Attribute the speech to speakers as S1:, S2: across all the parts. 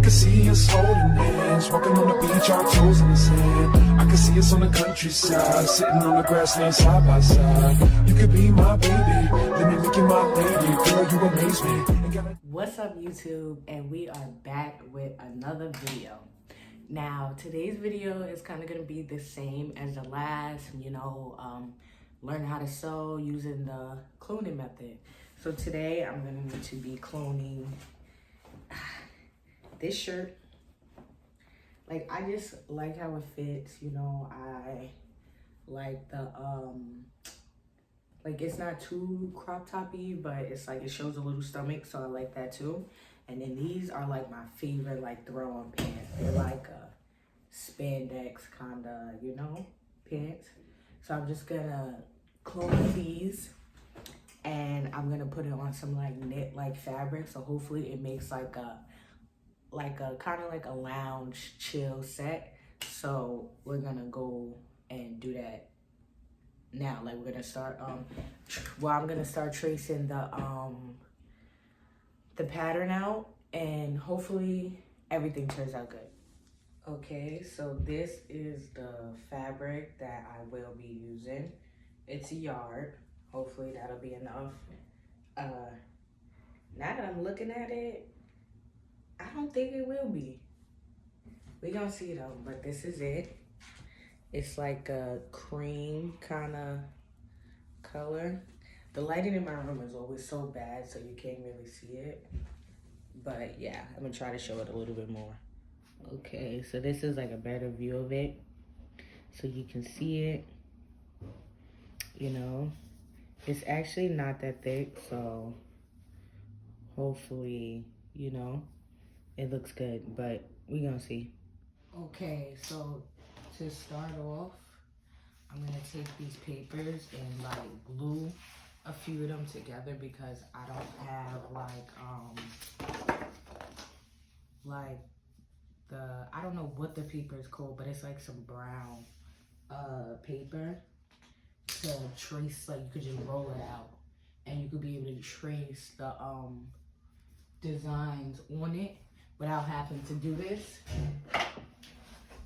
S1: can see us holding hands, walking on the beach, our toes in the sand. I can see us on the countryside, sitting on the grassland side by side. You could be my baby, let me make you my lady. Girl, you amaze me.
S2: What's up, YouTube? And we are back with another video. Now, today's video is kind of going to be the same as the last, learn how to sew using the cloning method. So today I'm going to be cloning this shirt. Like, I just like how it fits, I like the, like, it's not too crop toppy, but it's like, it shows a little stomach, so I like that too. And then these are like my favorite, like, throw-on pants. They're like a spandex kind of, pants. So I'm just gonna clone these and I'm gonna put it on some like knit like fabric. So hopefully it makes like a kind of like a lounge chill set. So we're gonna go and do that now. Like, we're gonna start, I'm gonna start tracing the pattern out, and hopefully everything turns out good. Okay, so this is the fabric that I will be using. It's a yard. Hopefully that'll be enough. Now that I'm looking at it, I don't think it will be. We're gonna see though, but this is it. It's like a cream kind of color. The lighting in my room is always so bad, so you can't really see it. But yeah, I'm gonna try to show it a little bit more. Okay, so this is like a better view of it. So you can see it, It's actually not that thick, so hopefully, it looks good, but we're gonna see. Okay, so to start off, I'm gonna take these papers and like glue a few of them together because I don't have I don't know what the paper is called, but it's like some brown paper to trace. Like, you could just roll it out and you could be able to trace the designs on it without having to do this.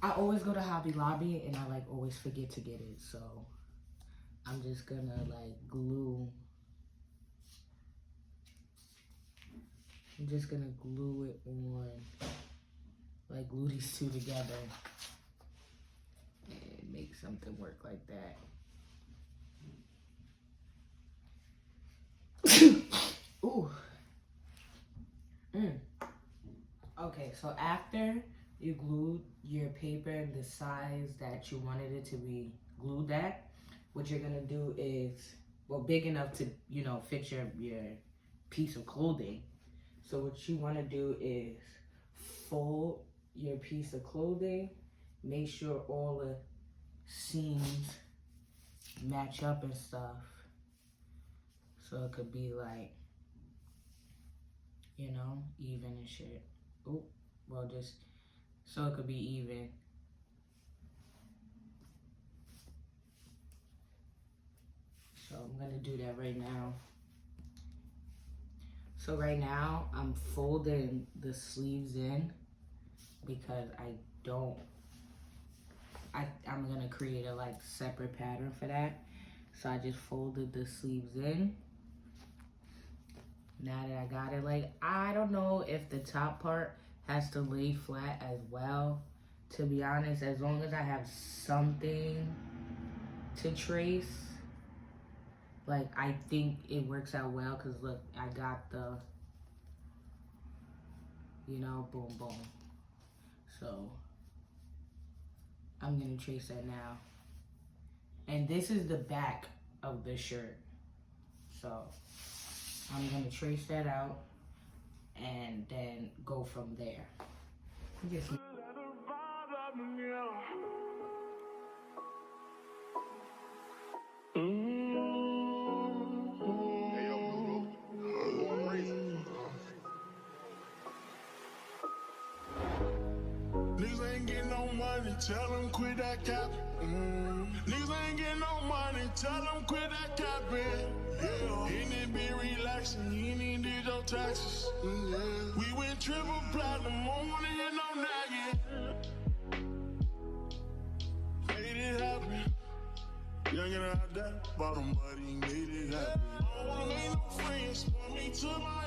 S2: I always go to Hobby Lobby and I like always forget to get it, so I'm just gonna like glue. I'm just gonna glue it on, like glue these two together and make something work like that. Ooh. Okay, so after you glued your paper the size that you wanted it to be glued at, what you're gonna do is, well, big enough to, fit your piece of clothing. So what you wanna do is fold your piece of clothing, make sure all the seams match up and stuff. So it could be like, even and shit. Ooh, well, just so it could be even. So I'm gonna do that right now. So right now I'm folding the sleeves in because I'm gonna create a like separate pattern for that. So I just folded the sleeves in. Now that I got it, like, I don't know if the top part has to lay flat as well. To be honest, as long as I have something to trace, like, I think it works out well, because look, I got the, boom, boom. So I'm gonna trace that now. And this is the back of the shirt. So I'm gonna trace that out and then go from there. Yes.
S3: Niggas ain't getting no money, tell them quit that cap. Niggas ain't getting no money, tell them quit that capping. Yeah, he need be relaxing, he need did your taxes. We went triple platinum on one of Young and out there, bottom money, made it happen. I don't wanna make no friends, point me to my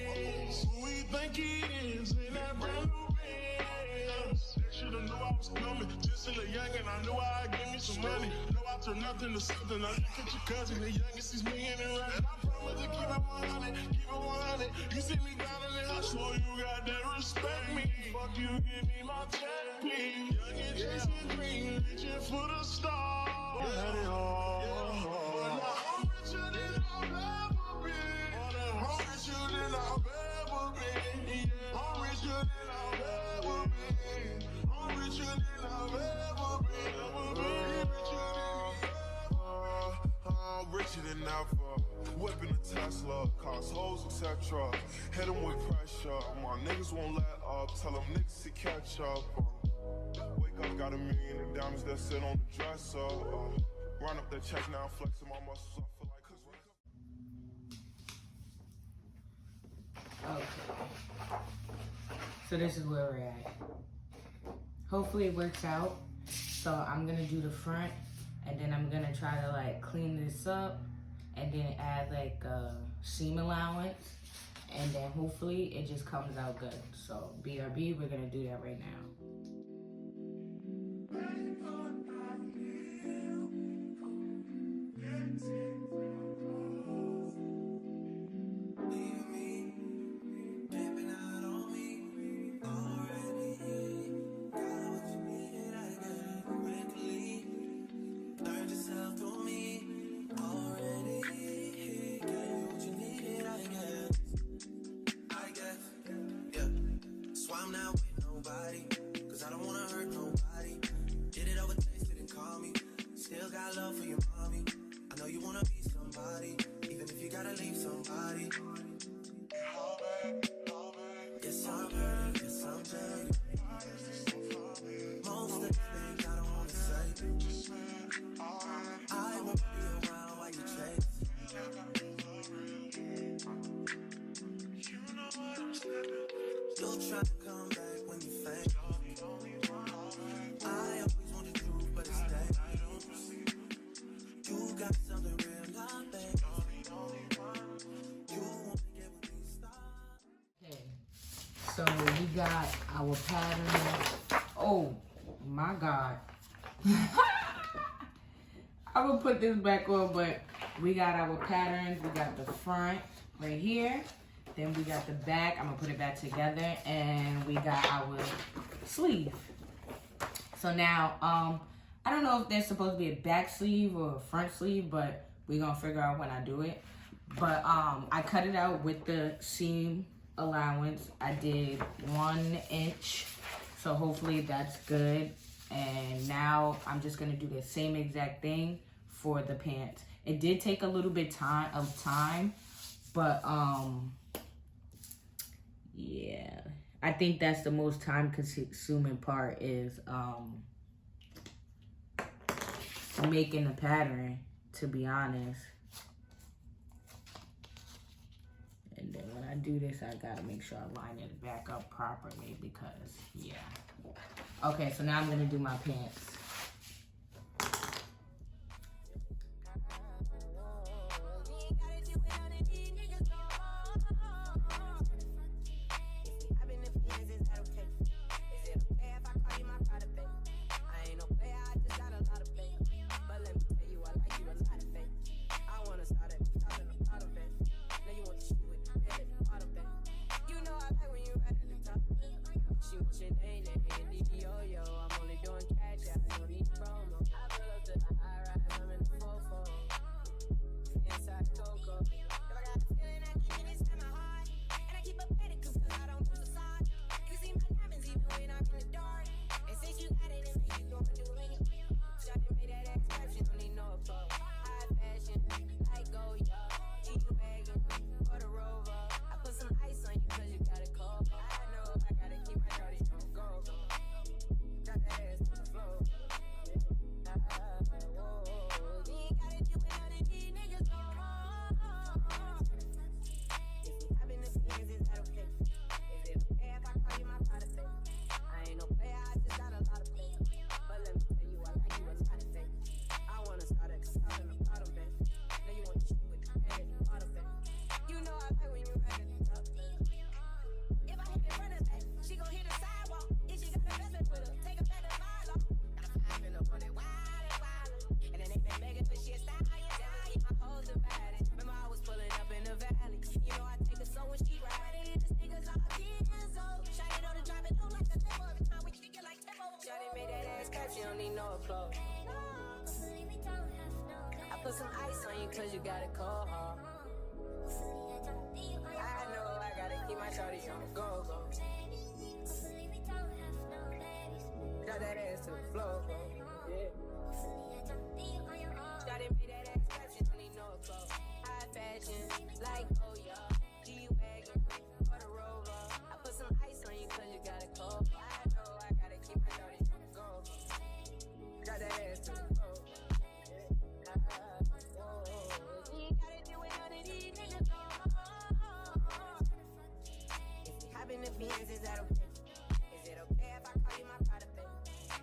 S3: ends. Who we think he is in that brand new Benz? They should've knew I was coming. Just still a young and I knew I'd give me some money. Know I turned nothing to something. I look at your cousin, the youngest, he's me and it right. And I promise to keep it 100, keep it 100. You see me down in the house, so you got to respect me. Fuck you, give me my check, please. Young and chasing green, reaching for the stars. I had it all. But now I'm richer than I've ever been. I'm richer than I've ever been. Yeah. I'm richer than I've ever been. I'm richer than I've ever been. I'm richer than ever. Whipping a Tesla, cars, hoes, etc. Hit 'em with pressure. My niggas won't let up. Tell them niggas to catch up. Wake up, got $1 million in diamonds that sit on the dresser. Run up that check now, flexing my muscles up for like.
S2: Okay. So this is where we're at. Hopefully it works out. So I'm gonna do the front, and then I'm gonna try to like clean this up, and then add like a seam allowance, and then hopefully it just comes out good. So BRB, we're gonna do that right now. So we got our pattern. Oh my God. I will put this back on, but we got our patterns. We got the front right here. Then we got the back. I'm gonna put it back together, and we got our sleeve. So now, I don't know if there's supposed to be a back sleeve or a front sleeve, but we're gonna figure out when I do it. But I cut it out with the seam allowance. I did 1 inch, so hopefully that's good. And now I'm just gonna do the same exact thing for the pants. It did take a little bit of time, but yeah, I think that's the most time consuming part is making the pattern, to be honest. And then when I do this, I gotta make sure I line it back up properly because, yeah. Okay, so now I'm gonna do my pants.
S4: clothes. I put some ice on you cause you got it cold. I know I gotta keep my shorty on the go. Drop that ass to the floor. Yeah. Shawty made that ass clap, she don't need no clothes. High fashion, like oh yeah. G-Wagon, for the Rover. I put some ice on you cause you got it cold. I know I gotta keep my shorty on the go. Drop that ass to the floor. You gotta do it on it, nigga. If we hop in the Benz, is that okay? Is it okay if I call you my pride, baby?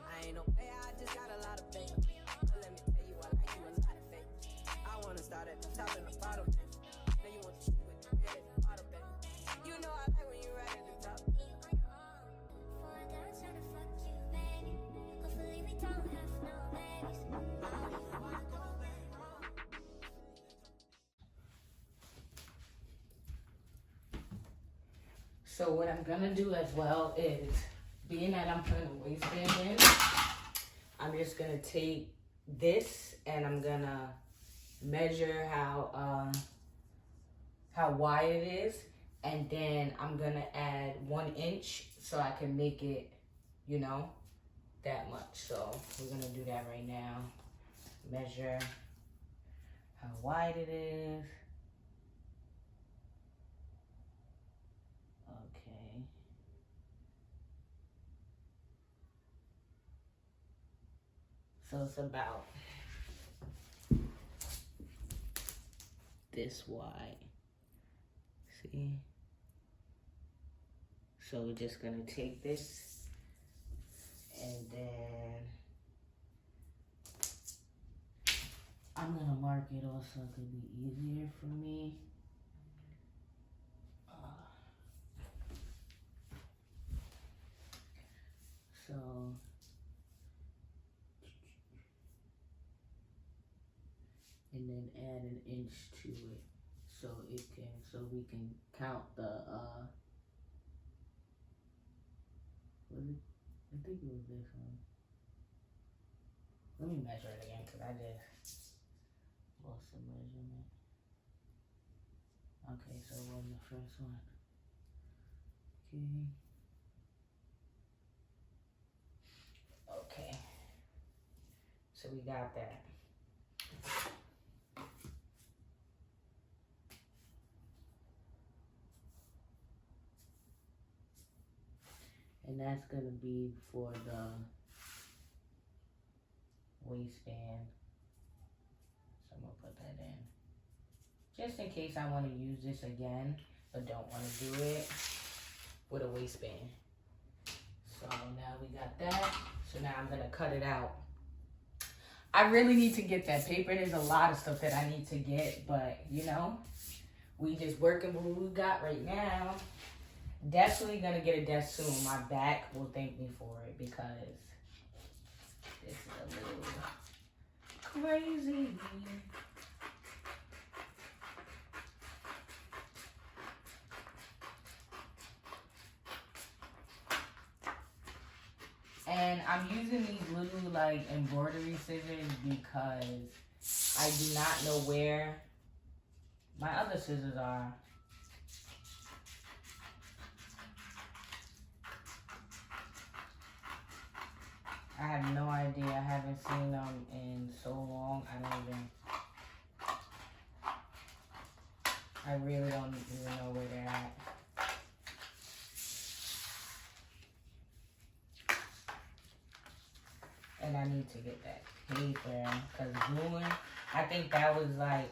S4: I ain't no player, I just got a lot of faith. But let me tell you, I like you a lot of faith. I wanna start at the top and the bottom, baby. Now you want the shit with the red at the bottom, baby. You know I like when you right at the top.
S2: So what I'm gonna do as well is, being that I'm putting a waistband in, I'm just gonna take this and I'm gonna measure how wide it is, and then I'm gonna add 1 inch so I can make it, you know, that much. So we're gonna do that right now. Measure how wide it is. Okay. So it's about this wide. See? So we're just gonna take this and then I'm gonna mark it off so it could be easier for me. So and then add 1 inch to it so we can count the was it? I think it was this one. Let me measure it again because I just lost the measurement. Okay, so it wasn't the first one. Okay. So we got that. And that's gonna be for the waistband. So I'm gonna put that in. Just in case I wanna use this again, but don't wanna do it with a waistband. So now we got that. So now I'm gonna cut it out. I really need to get that paper. There's a lot of stuff that I need to get, but you know, we just working with what we got right now. Definitely gonna get a desk soon. My back will thank me for it because this is a little crazy. And I'm using these little like embroidery scissors because I do not know where my other scissors are. I have no idea. I haven't seen them in so long. I really don't even know where they're at. And I need to get that paper because gluing, I think that was like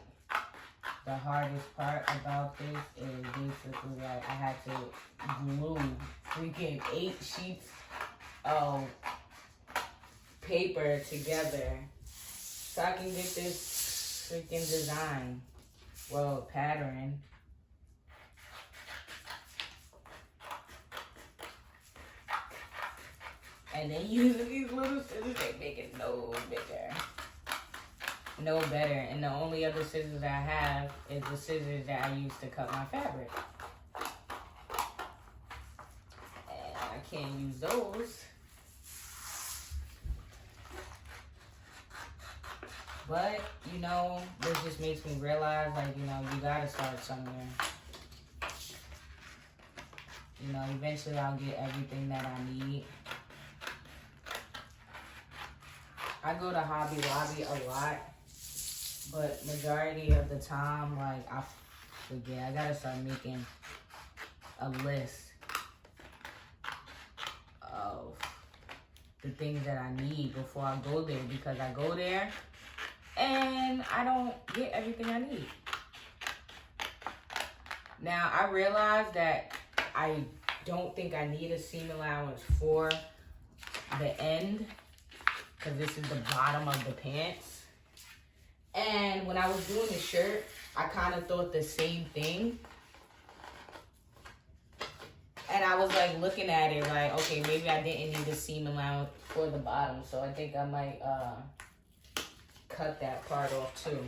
S2: the hardest part about this is basically like I had to glue freaking 8 sheets of paper together so I can get this freaking design, well, pattern. And then using these little scissors, they make it no bigger, no better. And the only other scissors I have is the scissors that I use to cut my fabric. And I can't use those. But, you know, this just makes me realize, like, you know, you gotta start somewhere. You know, eventually I'll get everything that I need. I go to Hobby Lobby a lot, but majority of the time, like, I forget. I gotta start making a list of the things that I need before I go there, because I go there and I don't get everything I need. Now, I realize that I don't think I need a seam allowance for the end, because this is the bottom of the pants. And when I was doing the shirt, I kind of thought the same thing. And I was like looking at it like, okay, maybe I didn't need a seam allowance for the bottom. So I think I might cut that part off too,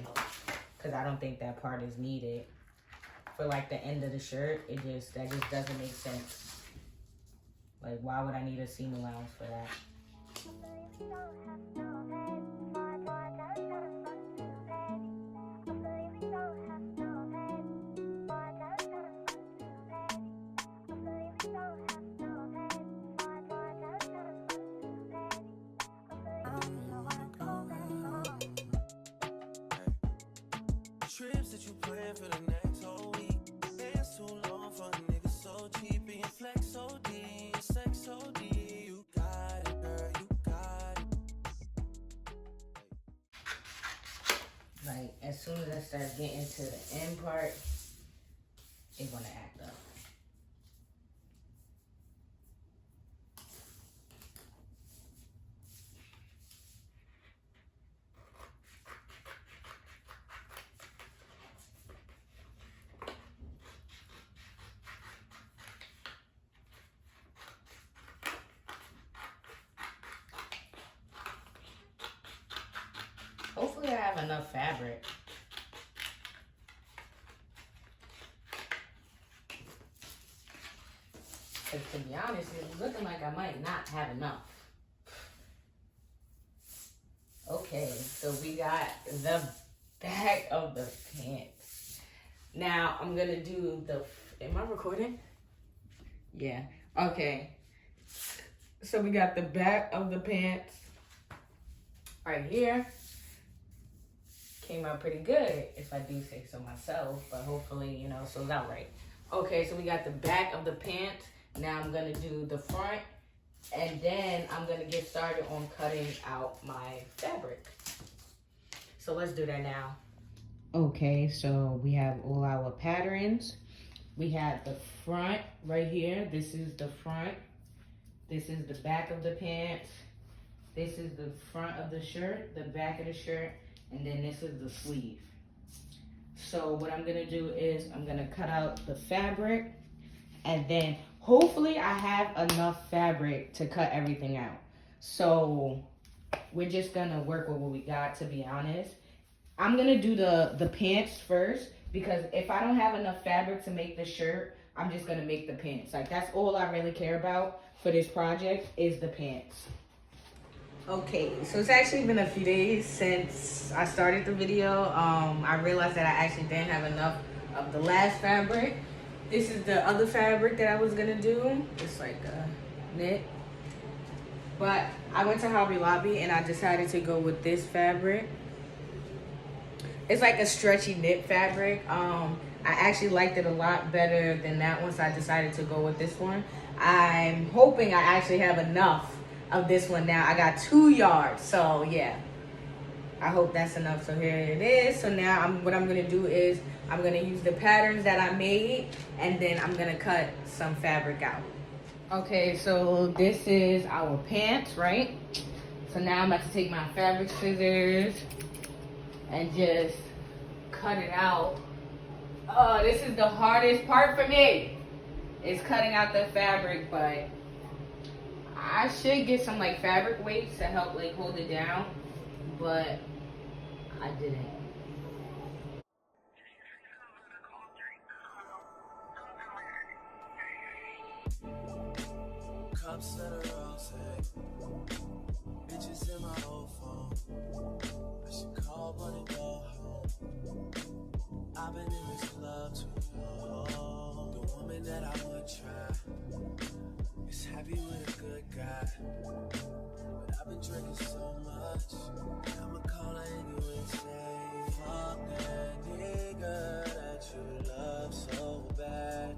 S2: because I don't think that part is needed for like the end of the shirt. That just doesn't make sense. Like, why would I need a seam allowance for that?
S5: Trips that you plan for the next whole week. It's too long for a nigga so cheap. Being flex OD, sex OD. You got it, girl, you got it.
S2: Like, as soon as I start getting to the end part, it's gonna act up. Hopefully I have enough fabric. Because to be honest, it's looking like I might not have enough. Okay, so we got the back of the pants. Now I'm gonna do the, am I recording? Yeah, okay. So we got the back of the pants right here. Came out pretty good, if I do say so myself, but hopefully, you know, so that right. Okay, so we got the back of the pants. Now I'm gonna do the front, and then I'm gonna get started on cutting out my fabric. So let's do that now. Okay, so we have all our patterns. We have the front right here. This is the front. This is the back of the pants. This is the front of the shirt, the back of the shirt, and then this is the sleeve. So what I'm gonna do is I'm gonna cut out the fabric, and then hopefully I have enough fabric to cut everything out. So we're just gonna work with what we got, to be honest. I'm gonna do the pants first, because if I don't have enough fabric to make the shirt, I'm just gonna make the pants. Like, that's all I really care about for this project, is the pants. Okay, so it's actually been a few days since I started the video. I realized that I actually didn't have enough of the last fabric. This is the other fabric that I was gonna do. It's like a knit. But I went to Hobby Lobby and I decided to go with this fabric. It's like a stretchy knit fabric. I actually liked it a lot better than that one, so I decided to go with this one. I'm hoping I actually have enough of this one now. I got 2 yards, so yeah. I hope that's enough. So here it is. So now what I'm gonna do is I'm gonna use the patterns that I made, and then I'm gonna cut some fabric out. Okay, so this is our pants, right? So now I'm about to take my fabric scissors and just cut it out. Oh, this is the hardest part for me. It's cutting out the fabric, but I should get some like fabric weights to help like hold it down, but I didn't.
S5: Cups that are rose, bitches in my old phone. I should call call, wanna go home. I've been in this club too long. The woman that I would try is happy with a good guy. But I've been drinking so much, I'ma call her anyway and say, fuck that nigga that you love so bad.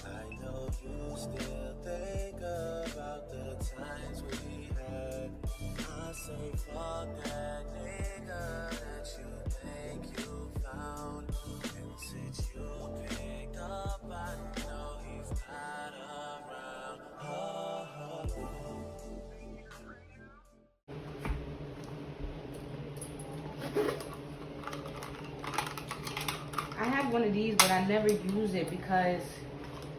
S5: I know you still think about the times we had. I say, fuck that nigga that you think you found. And since you picked up, I know he's not around. Oh, oh, oh.
S2: I have one of these, but I never use it because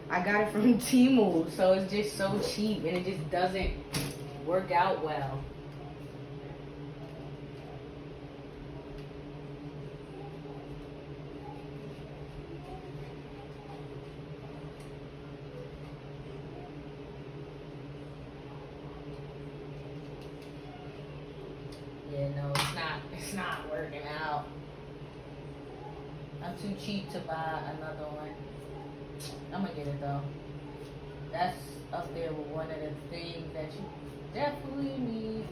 S2: I got it from Temu, so it's just so cheap and it just doesn't work out well. Yeah, no, it's not working out. I'm too cheap to buy another one. I'm gonna get it though. That's up there with one of the things that you definitely need.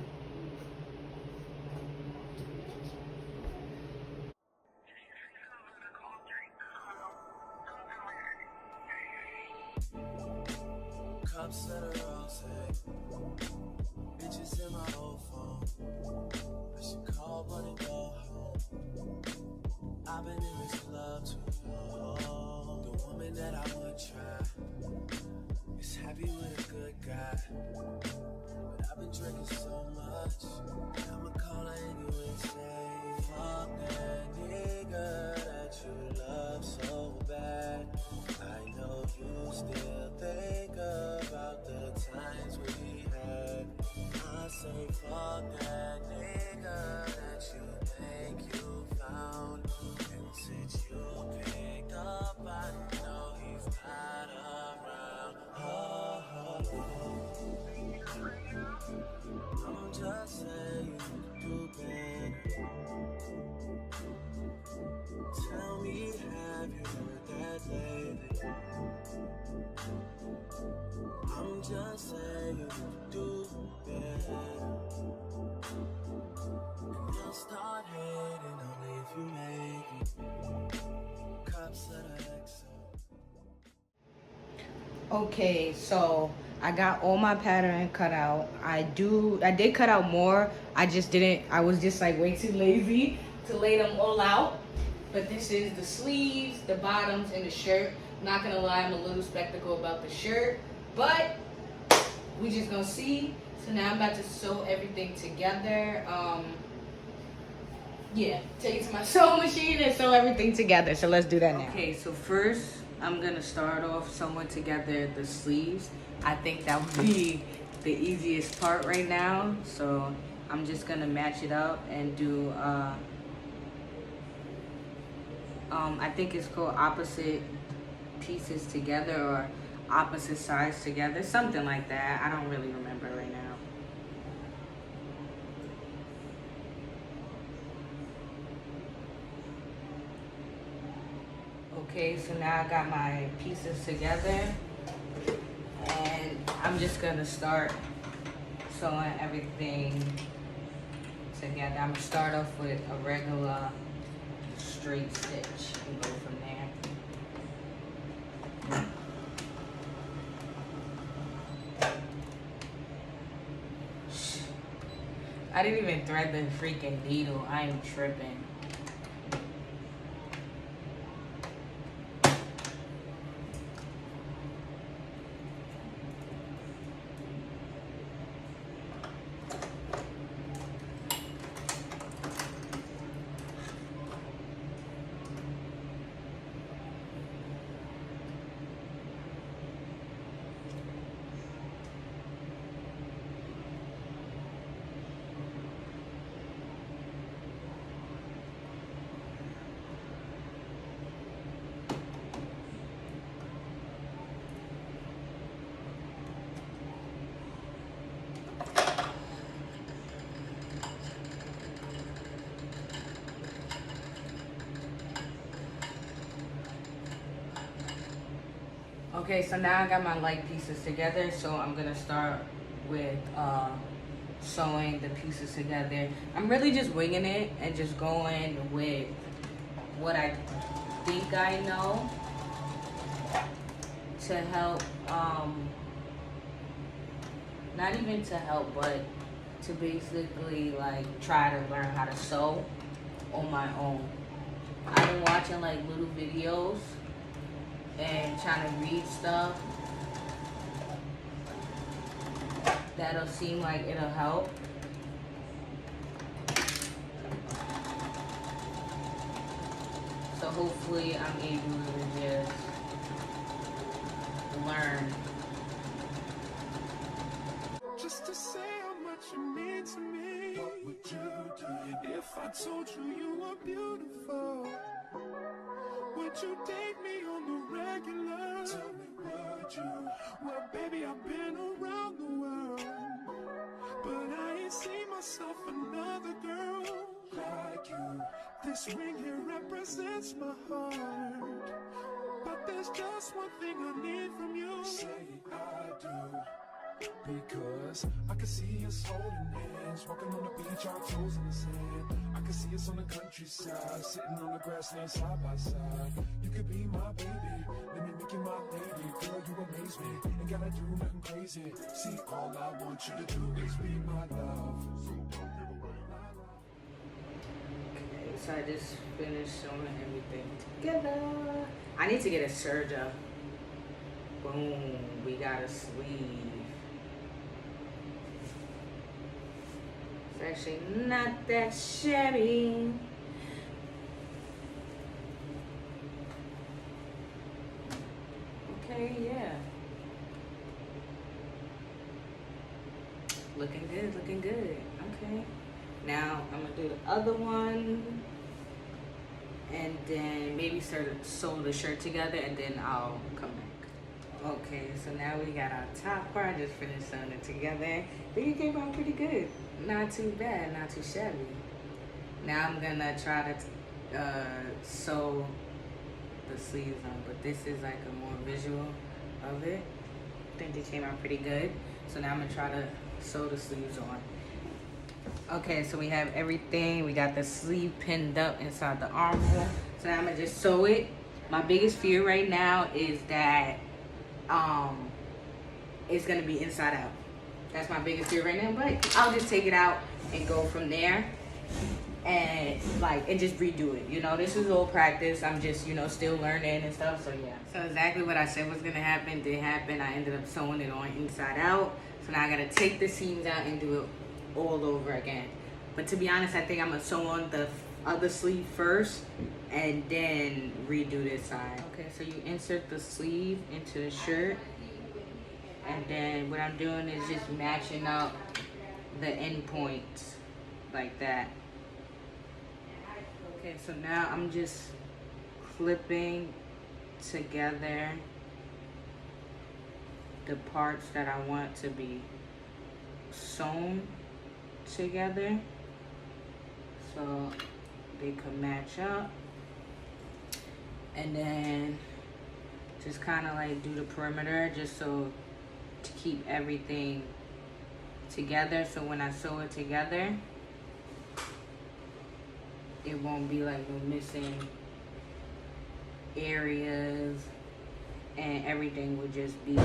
S5: Cups that are rose, bitches in my old phone. I should call, wanna go home. I've been in this club too long. The woman that I would try is happy with a good guy. But I've been drinking so much, I'ma call her anyway and say, fuck that nigga that you love so bad. I know you still think about the times we had. I say, fuck that nigga that you think you found. And since you picked up, I know he's not around. Oh, oh, oh. I'm just saying you do better. Tell me, have you heard that lately? I'm just saying you do better. And you'll start hating only if you make it. Cups that are XO.
S2: Okay, so I got all my pattern cut out. I did cut out more. I was just like way too lazy to lay them all out. But this is the sleeves, the bottoms, and the shirt. Not gonna lie, I'm a little skeptical about the shirt, but we just gonna see. So now I'm about to sew everything together. Yeah, take it to my sewing machine and sew everything together. So let's do that now. Okay, so first I'm gonna start off sewing together the sleeves. I think that would be the easiest part right now. So I'm just gonna match it up and do I think it's called opposite pieces together or opposite sides together, something like that. I don't really remember right now. Okay, so now I got my pieces together and I'm just gonna start sewing everything together. I'm gonna start off with a regular straight stitch and go from there. I didn't even thread the freaking needle. I am tripping. Okay, so now I got my leg pieces together, so I'm gonna start with sewing the pieces together. I'm really just winging it and just going with what I think I know to help, not even to help, but to basically like try to learn how to sew on my own. I've been watching like little videos and trying to read stuff that'll seem like it'll help. So hopefully I'm able to just learn.
S1: Just to say how much you mean to me. What would you do if I told you you were beautiful? Would you date me on the regular? Tell me, would you? Well, baby, I've been around the world, but I ain't seen myself another girl like you. This ring here represents my heart, but there's just one thing I need from you. Say I do. Because I can see us holding hands, walking on the beach, our toes in the sand. I can see us on the countryside, sitting on the grassland side by side. You could be my baby, let me make you my lady. Girl, you amaze me, ain't gotta do nothing crazy. See, all I want you to do is be my love.
S2: Okay, so I just finished sewing everything together. I need to get a serger. Boom, we got a sleeve. It's actually not that shabby. Okay, yeah. Looking good, looking good. Okay. Now I'm gonna do the other one and then maybe sew the shirt together and then I'll come back. Okay, so now we got our top part. I just finished sewing it together. I think it came out pretty good. Not too bad, not too shabby. Now I'm gonna try to sew the sleeves on, but this is like a more visual of it. I think it came out pretty good. So now I'm gonna try to sew the sleeves on. Okay, so we have everything. We got the sleeve pinned up inside the armhole. So now I'm gonna just sew it. My biggest fear right now is that it's gonna be inside out. That's my biggest fear right now, but I'll just take it out and go from there and just redo it. You know, this is all practice. I'm just, you know, still learning and stuff, so yeah. So exactly what I said was gonna happen did happen. I ended up sewing it on inside out. So now I gotta take the seams out and do it all over again. But to be honest, I think I'm gonna sew on the other sleeve first and then redo this side. Okay, so you insert the sleeve into the shirt, and then what I'm doing is just matching up the end points like that. Okay, so now I'm just clipping together the parts that I want to be sewn together so they can match up, and then just kind of like do the perimeter just so to keep everything together, so when I sew it together it won't be like no missing areas and everything will just be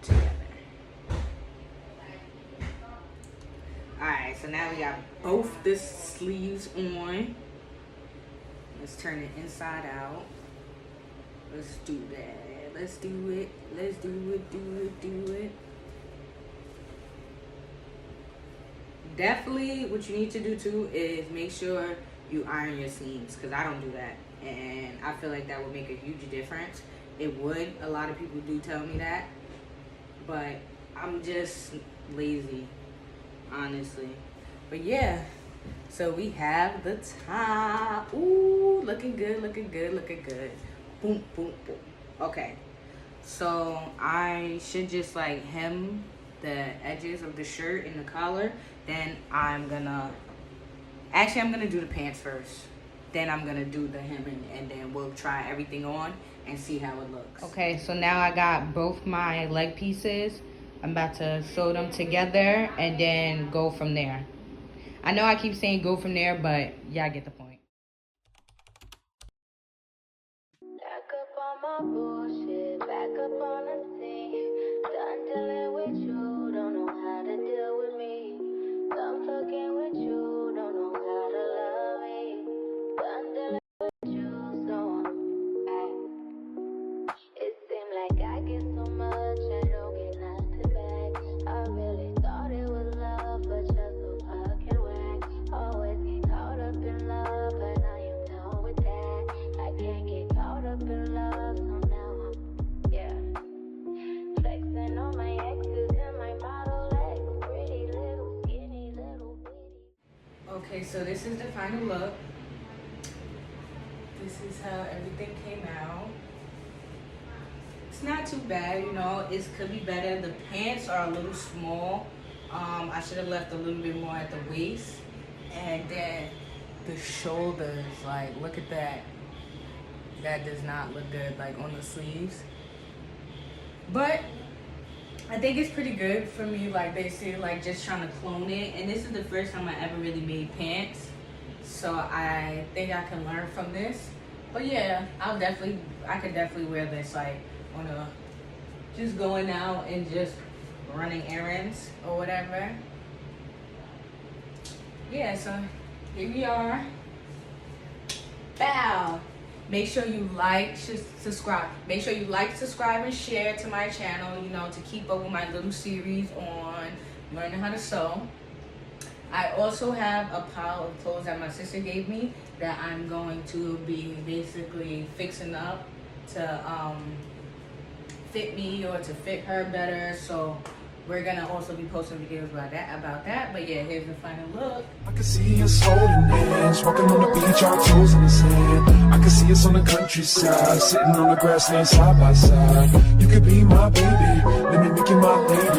S2: together. Alright, so now we got both the sleeves on. Let's turn it inside out. Let's do that. Let's do it. Let's do it, do it. Definitely what you need to do too is make sure you iron your seams, because I don't do that. And I feel like that would make a huge difference. It would. A lot of people do tell me that. But I'm just lazy, honestly. But yeah. So we have the top. Ooh, looking good, looking good, looking good. Boom, boom, boom. Okay. So I should just like hem the edges of the shirt and the collar. Then I'm gonna do the pants first. Then I'm gonna do the hemming, and then we'll try everything on and see how it looks.
S6: Okay, so now I got both my leg pieces. I'm about to sew them together and then go from there. I know I keep saying go from there, but y'all get the point.
S7: Back up on my bullshit, back up on the scene. Done dealing with you, don't know how to deal with me. Done fucking with you, don't know how to love me. Done dealing with you, so it seemed like I get so much, I don't get nothing back. I really thought it was love, but you're so fucking whack. Always get caught up in love, but now you're done with that. I can't get caught up in love, so now I'm, flexing on my exes and my model legs. Pretty little, skinny little bitty.
S2: Okay, so this is the final look. This is how everything came out. It's not too bad, you know. It could be better. The pants are a little small. I should have left a little bit more at the waist. And then the shoulders, like, look at that. That does not look good, like, on the sleeves. But I think it's pretty good for me, like they say, like just trying to clone it. And this is the first time I ever really made pants. So I think I can learn from this. But yeah, I could definitely wear this like on a, just going out and just running errands or whatever. Yeah, so here we are. Bow. Make sure you like, subscribe. Make sure you like, subscribe, and share to my channel, you know, to keep up with my little series on learning how to sew. I also have a pile of clothes that my sister gave me that I'm going to be basically fixing up to fit me or to fit her better. So we're gonna also be posting videos about that. But yeah, here's the final look.
S1: I can see us holding hands, walking on the beach, our toes in the sand. I can see us on the countryside, sitting on the grassland side by side. You could be my baby, let me make you my lady.